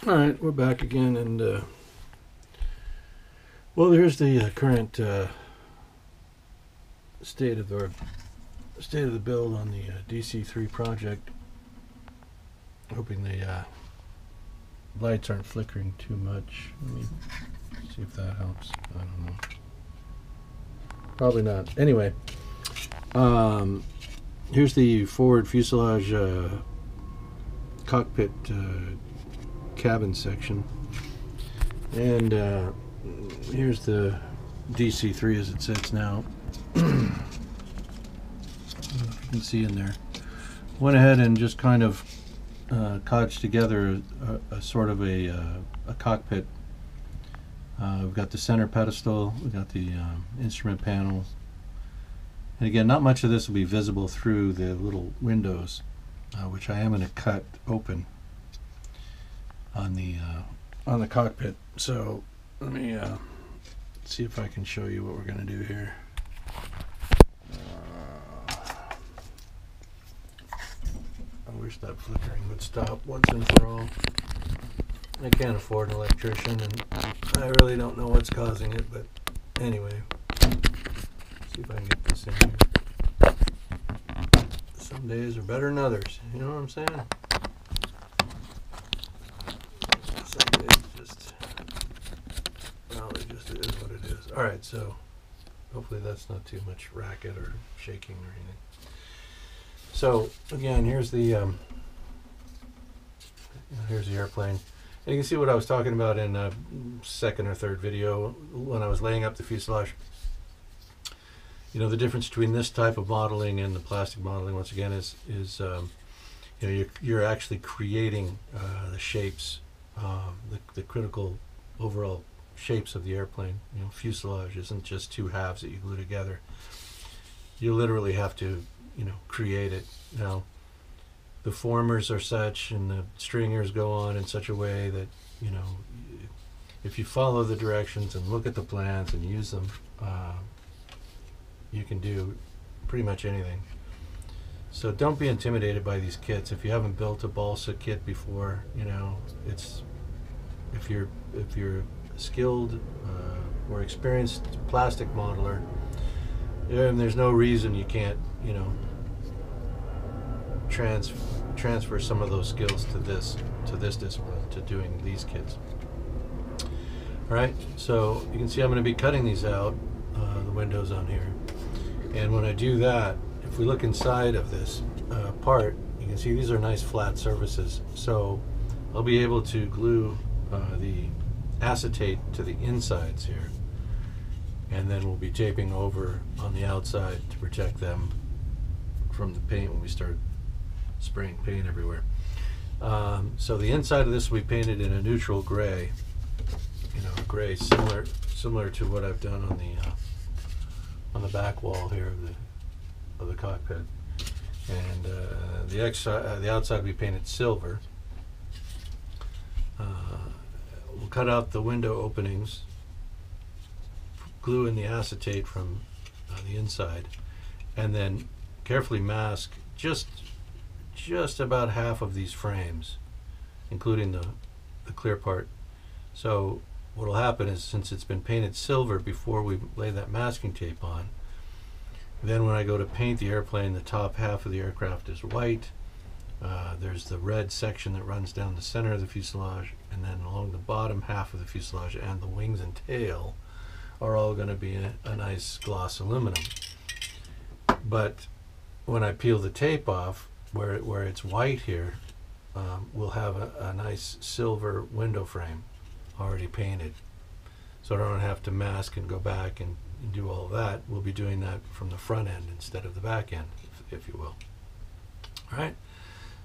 Alright, we're back again, and well, here's the current state of the build on the DC-3 project. Hoping the lights aren't flickering too much. Let me see if that helps. I don't know. Probably not. Anyway, here's the forward fuselage cockpit cabin section, and here's the DC-3 as it sits now. You can see in there. Went ahead and just kind of codged together a sort of a cockpit. We've got the center pedestal, we've got the instrument panel, and again, not much of this will be visible through the little windows, which I am going to cut open on the cockpit. So let me see if I can show you what we're going to do here. I wish that flickering would stop once and for all. I can't afford an electrician, and I really don't know what's causing it, but anyway, see if I can get this in here. Some days are better than others, you know what I'm saying? Some days just, well, it just is what it is. Alright, so hopefully that's not too much racket or shaking or anything. So again, here's the airplane. And you can see what I was talking about in a second or third video when I was laying up the fuselage. You know, the difference between this type of modeling and the plastic modeling, once again, is you know, you're actually creating the shapes, the critical overall shapes of the airplane. You know, fuselage isn't just two halves that you glue together. You literally have to, you know, create it. Now, the formers are such, and the stringers go on in such a way that, you know, if you follow the directions and look at the plans and use them, you can do pretty much anything. So don't be intimidated by these kits. If you haven't built a balsa kit before, you know, it's, if you're skilled or experienced plastic modeler, there's no reason you can't, you know, transfer some of those skills to this discipline, to doing these kits. Alright, so you can see I'm going to be cutting these out, the windows on here, and when I do that, if we look inside of this part, you can see these are nice flat surfaces, so I'll be able to glue the acetate to the insides here, and then we'll be taping over on the outside to protect them from the paint when we start spraying paint everywhere. So the inside of this will be painted in a neutral gray, you know, gray similar to what I've done on the back wall here of the cockpit, and the outside will be painted silver. We'll cut out the window openings, glue in the acetate from the inside, and then carefully mask just about half of these frames, including the clear part. So what will happen is, since it's been painted silver before we lay that masking tape on, then when I go to paint the airplane, the top half of the aircraft is white. There's the red section that runs down the center of the fuselage, and then along the bottom half of the fuselage and the wings and tail are all going to be a nice gloss aluminum. But when I peel the tape off, where it's white here, we'll have a nice silver window frame already painted. So I don't have to mask and go back and do all of that. We'll be doing that from the front end instead of the back end, if you will. Alright,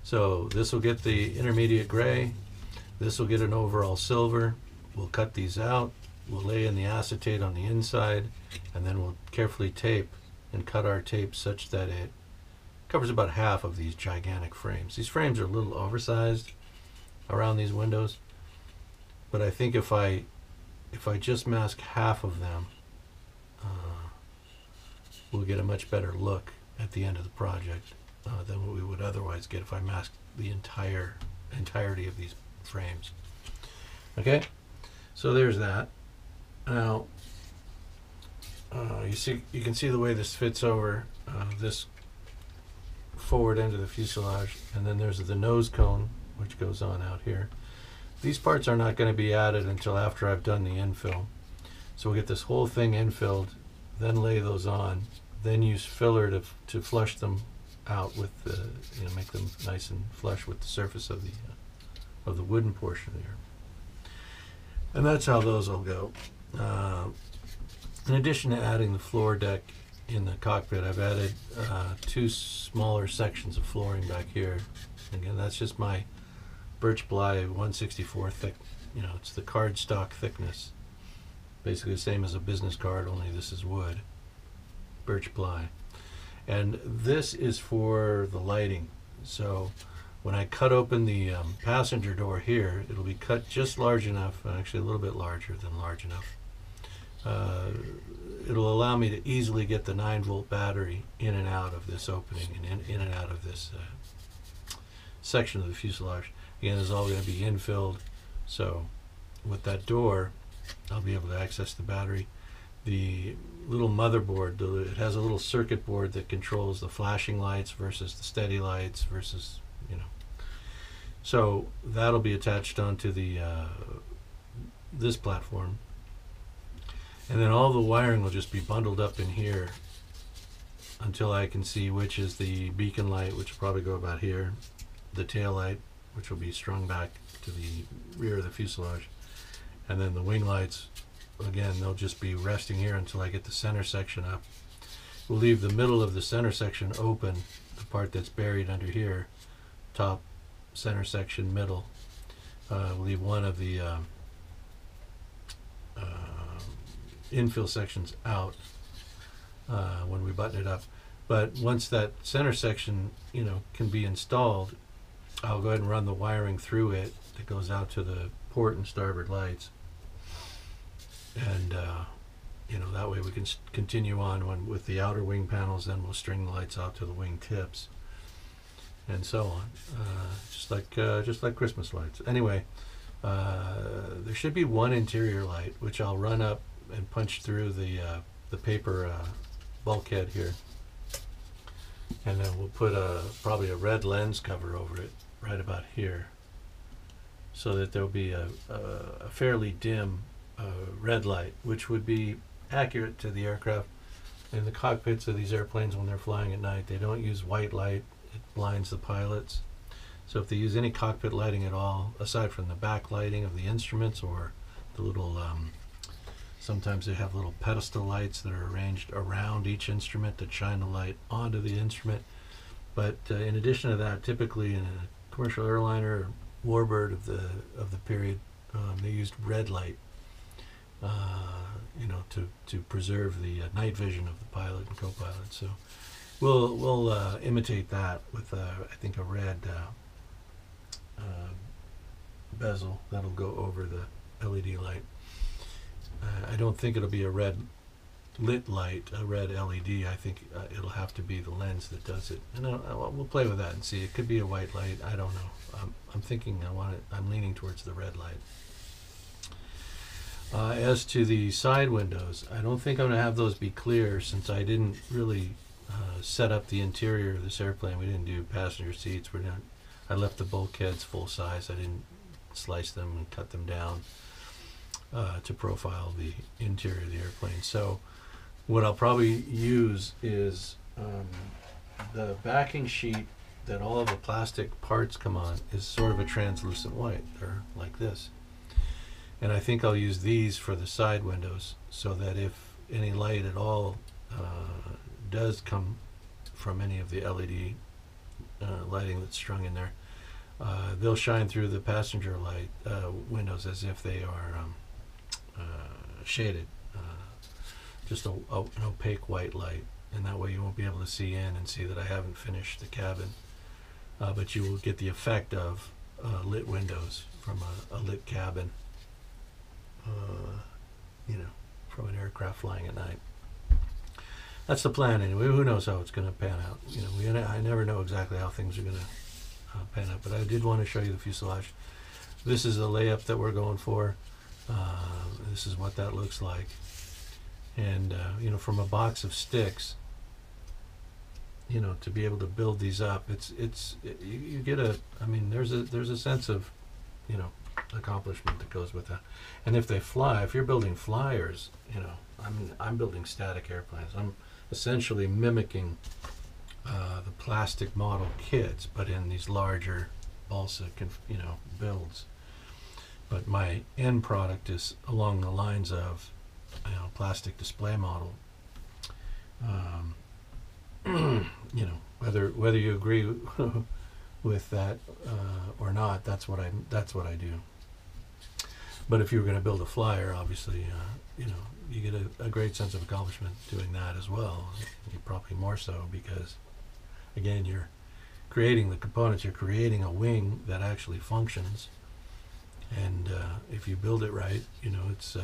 so this will get the intermediate gray, this will get an overall silver. We'll cut these out, we'll lay in the acetate on the inside, and then we'll carefully tape and cut our tape such that it covers about half of these gigantic frames. These frames are a little oversized around these windows, but I think if I just mask half of them, we'll get a much better look at the end of the project than what we would otherwise get if I masked the entirety of these frames. Okay, so there's that. Now, you can see the way this fits over this forward end of the fuselage, and then there's the nose cone which goes on out here. These parts are not going to be added until after I've done the infill. So we'll get this whole thing infilled, then lay those on, then use filler to flush them out with the, make them nice and flush with the surface of the wooden portion there. And that's how those will go. In addition to adding the floor deck in the cockpit, I've added 2 smaller sections of flooring back here. Again, that's just my birch ply 164 thick. It's the cardstock thickness. Basically the same as a business card, only this is wood. Birch ply. And this is for the lighting. So when I cut open the passenger door here, it'll be cut just large enough, actually a little bit larger than large enough. It'll allow me to easily get the 9-volt battery in and out of this opening and in and out of this section of the fuselage. Again, this is all going to be infilled, so with that door I'll be able to access the battery. The little motherboard, it has a little circuit board that controls the flashing lights versus the steady lights versus, so that'll be attached onto the this platform. And then all the wiring will just be bundled up in here until I can see which is the beacon light, which will probably go about here, the tail light, which will be strung back to the rear of the fuselage, and then the wing lights, again, they'll just be resting here until I get the center section up. We'll leave the middle of the center section open, the part that's buried under here, top, center section, middle. We'll leave one of the infill sections out when we button it up. But once that center section, can be installed, I'll go ahead and run the wiring through it that goes out to the port and starboard lights. And that way we can continue on with the outer wing panels. Then we'll string the lights out to the wing tips, and so on, just like Christmas lights. Anyway, there should be one interior light which I'll run up and punch through the paper bulkhead here, and then we'll put probably a red lens cover over it right about here, so that there'll be a fairly dim red light, which would be accurate to the aircraft. In the cockpits of these airplanes, when they're flying at night, they don't use white light. It blinds the pilots. So if they use any cockpit lighting at all, aside from the backlighting of the instruments or the little, sometimes they have little pedestal lights that are arranged around each instrument that shine the light onto the instrument. But in addition to that, typically in a commercial airliner or warbird of the period, they used red light, to preserve the night vision of the pilot and co-pilot. So we'll imitate that with I think a red bezel that'll go over the LED light. I don't think it'll be a red lit light, a red LED. I think it'll have to be the lens that does it, and we'll play with that and see. It could be a white light. I don't know. I'm thinking I'm leaning towards the red light. As to the side windows, I don't think I'm going to have those be clear, since I didn't really set up the interior of this airplane. We didn't do passenger seats. I left the bulkheads full size. I didn't slice them and cut them down to profile the interior of the airplane. So what I'll probably use is the backing sheet that all of the plastic parts come on is sort of a translucent white. They're like this. And I think I'll use these for the side windows, so that if any light at all does come from any of the LED lighting that's strung in there, they'll shine through the passenger light windows as if they are shaded, just an opaque white light, and that way you won't be able to see in and see that I haven't finished the cabin, but you will get the effect of lit windows from a lit cabin, from an aircraft flying at night. That's the plan anyway. Who knows how it's going to pan out? I never know exactly how things are going to pan out, but I did want to show you the fuselage. this is the layup that we're going for. This is what that looks like. And you know, from a box of sticks, you know, to be able to build these up, you get a, I mean, there's a sense of, you know, accomplishment that goes with that. And if they fly, if you're building flyers, you know, I'm building static airplanes. I'm essentially mimicking the plastic model kits, but in these larger balsa, you know, builds. But my end product is along the lines of, you know, plastic display model. You know, whether you agree with that or not, that's what I do. But if you were going to build a flyer, obviously, you know, you get a great sense of accomplishment doing that as well. You probably more so because, again, you're creating the components. You're creating a wing that actually functions. And if you build it right, you know, it's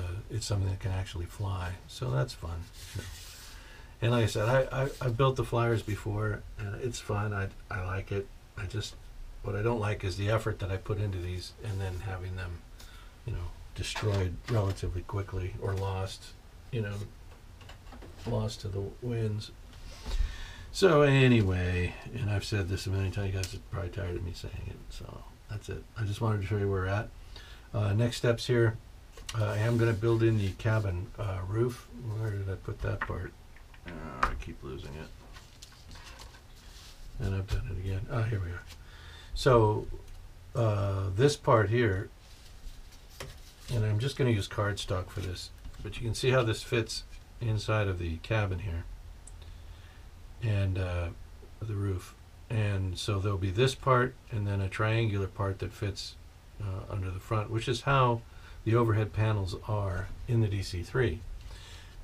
something that can actually fly. So that's fun. You know. And like I said, I've built the flyers before. It's fun. I like it. What I don't like is the effort that I put into these and then having them, you know, destroyed relatively quickly or lost, you know, lost to the winds. So anyway, and I've said this a million times, you guys are probably tired of me saying it. So that's it. I just wanted to show you where we're at. Next steps here, I am going to build in the cabin roof. Where did I put that part? I keep losing it. And I've done it again. Here we are. So this part here, and I'm just going to use cardstock for this, but you can see how this fits inside of the cabin here and the roof. And so there'll be this part and then a triangular part that fits under the front, which is how the overhead panels are in the DC-3.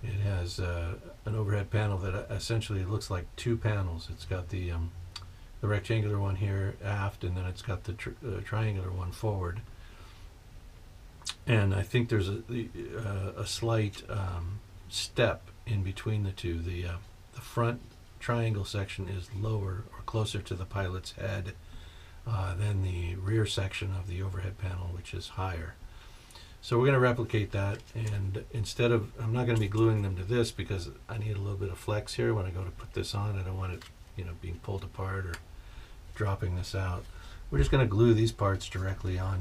It has an overhead panel that essentially looks like two panels. It's got the rectangular one here aft, and then it's got the triangular one forward. And I think there's a slight step in between the two. The front triangle section is lower or closer to the pilot's head than the rear section of the overhead panel, which is higher. So we're going to replicate that, and instead of, I'm not going to be gluing them to this because I need a little bit of flex here when I go to put this on. I don't want it, you know, being pulled apart or dropping this out. We're just going to glue these parts directly on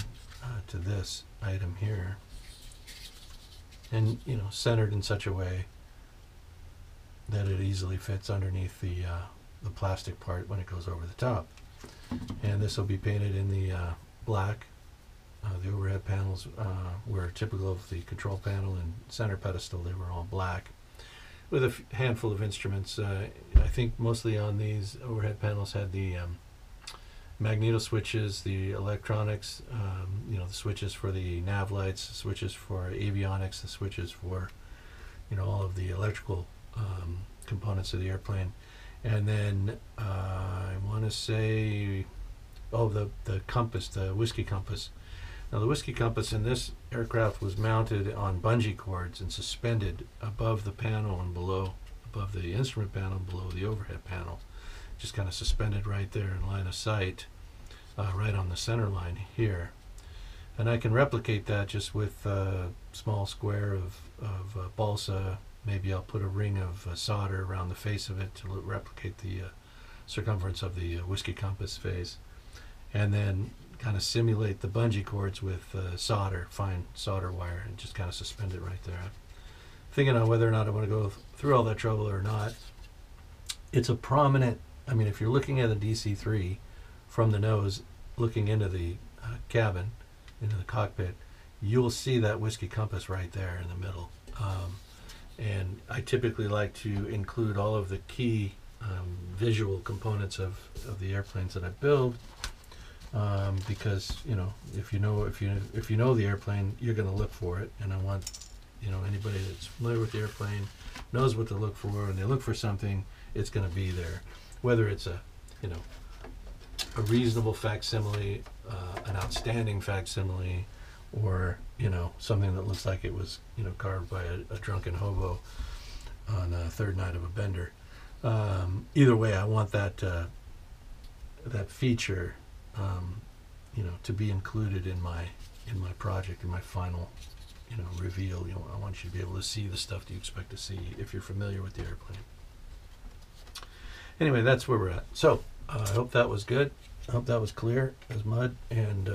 to this item here, and you know, centered in such a way that it easily fits underneath the plastic part when it goes over the top. And this will be painted in the black. The overhead panels were typical of the control panel and center pedestal. They were all black with a handful of instruments. I think mostly on these overhead panels had the magneto switches, the electronics, you know, the switches for the nav lights, the switches for avionics, the switches for, you know, all of the electrical components of the airplane. And then I want to say, oh, the compass, the whiskey compass. Now the whiskey compass in this aircraft was mounted on bungee cords and suspended above the panel and below, above the instrument panel and below the overhead panel. Just kind of suspended right there in line of sight, right on the center line here. And I can replicate that just with a small square of balsa. Maybe I'll put a ring of solder around the face of it to replicate the circumference of the whiskey compass face. And then kind of simulate the bungee cords with solder, fine solder wire, and just kind of suspend it right there. I'm thinking on whether or not I want to go through all that trouble or not. It's a prominent, I mean, if you're looking at a DC-3 from the nose, looking into the cabin, into the cockpit, you'll see that whiskey compass right there in the middle. And I typically like to include all of the key visual components of the airplanes that I build. Because you know, if you know the airplane, you're going to look for it, and I want, you know, anybody that's familiar with the airplane knows what to look for. When they look for something, it's going to be there, whether it's a, you know, a reasonable facsimile, an outstanding facsimile, or you know, something that looks like it was, you know, carved by a drunken hobo on a third night of a bender. Either way, I want that that feature to be included in my project, in my final, reveal. I want you to be able to see the stuff that you expect to see if you're familiar with the airplane. Anyway, that's where we're at. So I hope that was good. I hope that was clear as mud, and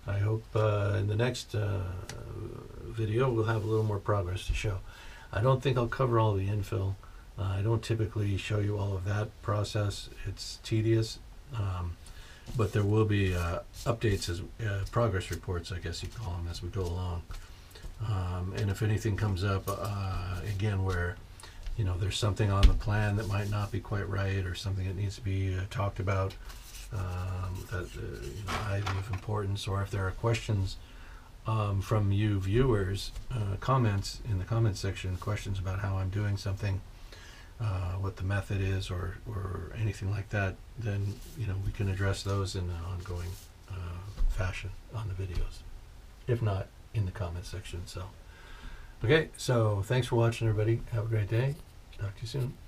I hope in the next video we'll have a little more progress to show. I don't think I'll cover all the infill. I don't typically show you all of that process. It's tedious, but there will be updates, as progress reports, I guess you call them, as we go along. And if anything comes up, again, where there's something on the plan that might not be quite right, or something that needs to be talked about, that item of importance, or if there are questions from you viewers, comments in the comment section, questions about how I'm doing something, what the method is, or anything like that, then we can address those in an ongoing fashion on the videos, if not in the comment section. So okay, so thanks for watching, everybody. Have a great day. Talk to you soon.